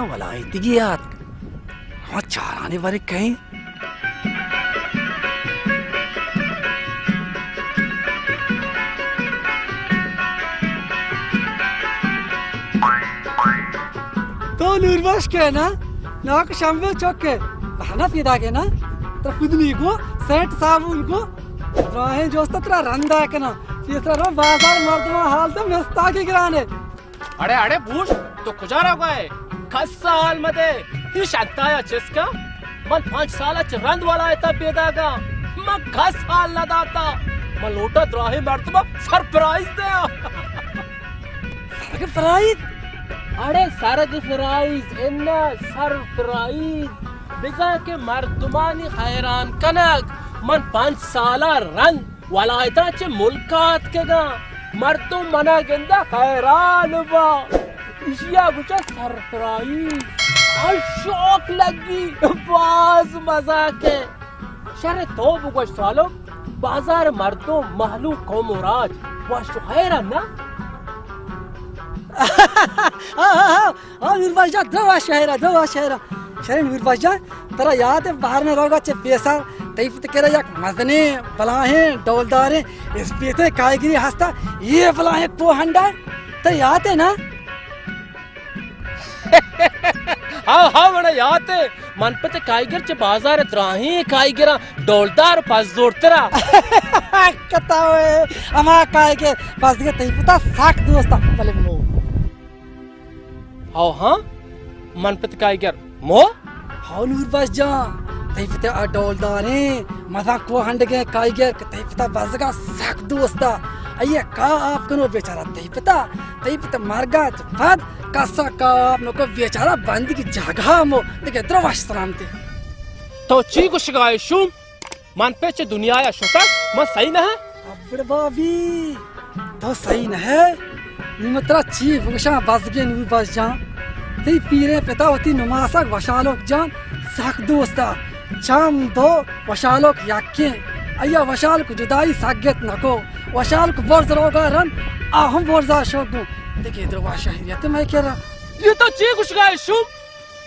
वलायती गियात हम चाराने वाले कहीं तो निर्वाश के ना नाक शाम्बे चौक के बहाना पीदा के ना तो खुद नहीं को सेट साबुन को राहे जो तरा रंदा के ना तीसरा रो बाजार मर्दमा हाल तो मस्ता के गिराने अरे अरे बूश तो खुजारा गए खस साल मते ही शताया जिसका मन 5 साल रंद वाला था बेदा का मैं खस साल लदाता मैं लोटा द्राही मर्दमा सरप्राइज दे सरप्राइज अरे सरप्राइज इन्ना सरप्राइज बिजा के मर्दमानी हैरान कनक मन 5 साला रंग वालायता चे मुल्कात के गा मर्दो मना गंदा हैरान बा इशिया गुचा सरप्राइज और शौक लगी बाज मजा के शरे तो बुगश सालो बाजार मर्दो महलू कोमराज वाश हैरान ना निर्वाजा दवा शहरा शरण निर्वाजा तेरा याद है बाहर में रहोगा चे पैसा तैफ ते केरा याक मजने बलाहे डोलदारे इस पेते कायगिरी हस्ता ये बलाहे को हंडा तो याद है ना हाँ बड़ा याद है मन पे कायगर चे बाजार द्राही कायगिरा डोलदार पास जोड़तरा कतावे अमा कायगे पास के तैफता साख दोस्ता भले मो हाँ मन पे कायगर मो हाँ निर्वाजा तैफते डोलदारे मजा को हंड गए कायगर तैफता बजगा साख दोस्ता अये का आप कनो बेचारा तैफता मार्गा बाद कासा का आप नको बेचारा बंदी की जगह मो देखे द्रवाश सलामते तो ची को शिकाय शू मन पे चे दुनिया या शोता मैं सही ना है अब बाबी तो सही न है निमत्रा ची वंशा बजगे निर्वाजा ते पीरे पिता होती नमासक वशालोक जान साख दोस्ता चाम दो वशालोक याके अय्या वशालोक जुदाई सागत नको वशालोक वर्ज रोगा रन आहम वर्जा शोगु देखिए द्रवा शहरियत मैं कह रहा ये तो ची कुछ गाय शुम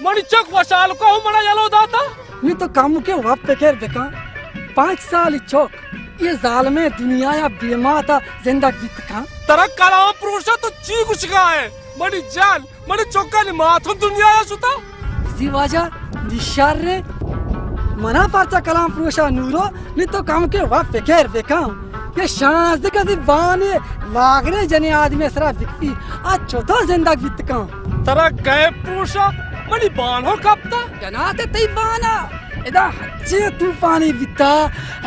मणि चक वशाल को मना यलो दाता मैं तो काम के वाप पे केर बेका 5 साल चौक ये जालमे दुनिया या बेमाता जिंदा बितका तरह कलाम पुरुषा तो ची कुछ गाय मणि जान मणि चौका नि माथुन दुनिया या सुता जीवाजा निशार रे मना पाचा कलाम पुरुषा नूरो मैं तो काम के वाप पे केर बेका ये शांत कदी बाने लागने जने आदमी सरा बिकती आज चौथा जिंदा बितका तरह गए पुरुषा मणि बान हो कपता जनाते तई बाना इदा अच्छे तूफानी बिता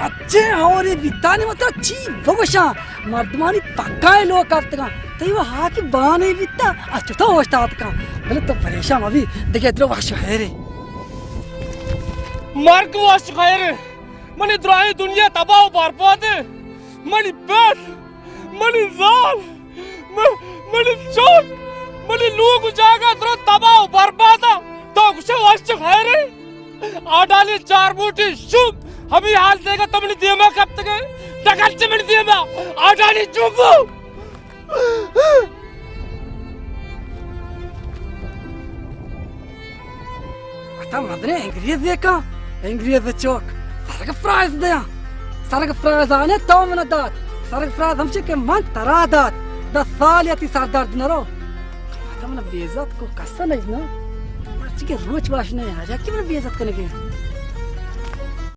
अच्छे हौरे बिता ने मतलब ची भगोशा मर्दमानी पक्काए लोग कपता तई वो हा की बाने बिता आज चौथा होस्तात का भले तो परेशान अभी देखे इधर वाश है रे मार्ग वाश है रे मणि द्राही दुनिया तबाह बर्बाद है मणि पेट मणि जाल मणि चोट मणि लोग जागा तो तबाह बर्बाद तो कुछ वास्तव है रे आडाली 4 बूटी शुभ हमें हाल देगा तो मणि दियमा कब तक टकल से मणि दियमा आडाली चुप आता मदने इंग्रियत चौक सारा का प्राइस दया सारा का प्राइस आने तो मना दात सारा का प्राइस हमसे के मन तरा दात 10 साल या 30 दर्द न रो आता मना बेइज्जत को कसा नहीं ना मर्ची के रोज वाश नहीं आ जा कि मना बेइज्जत करने के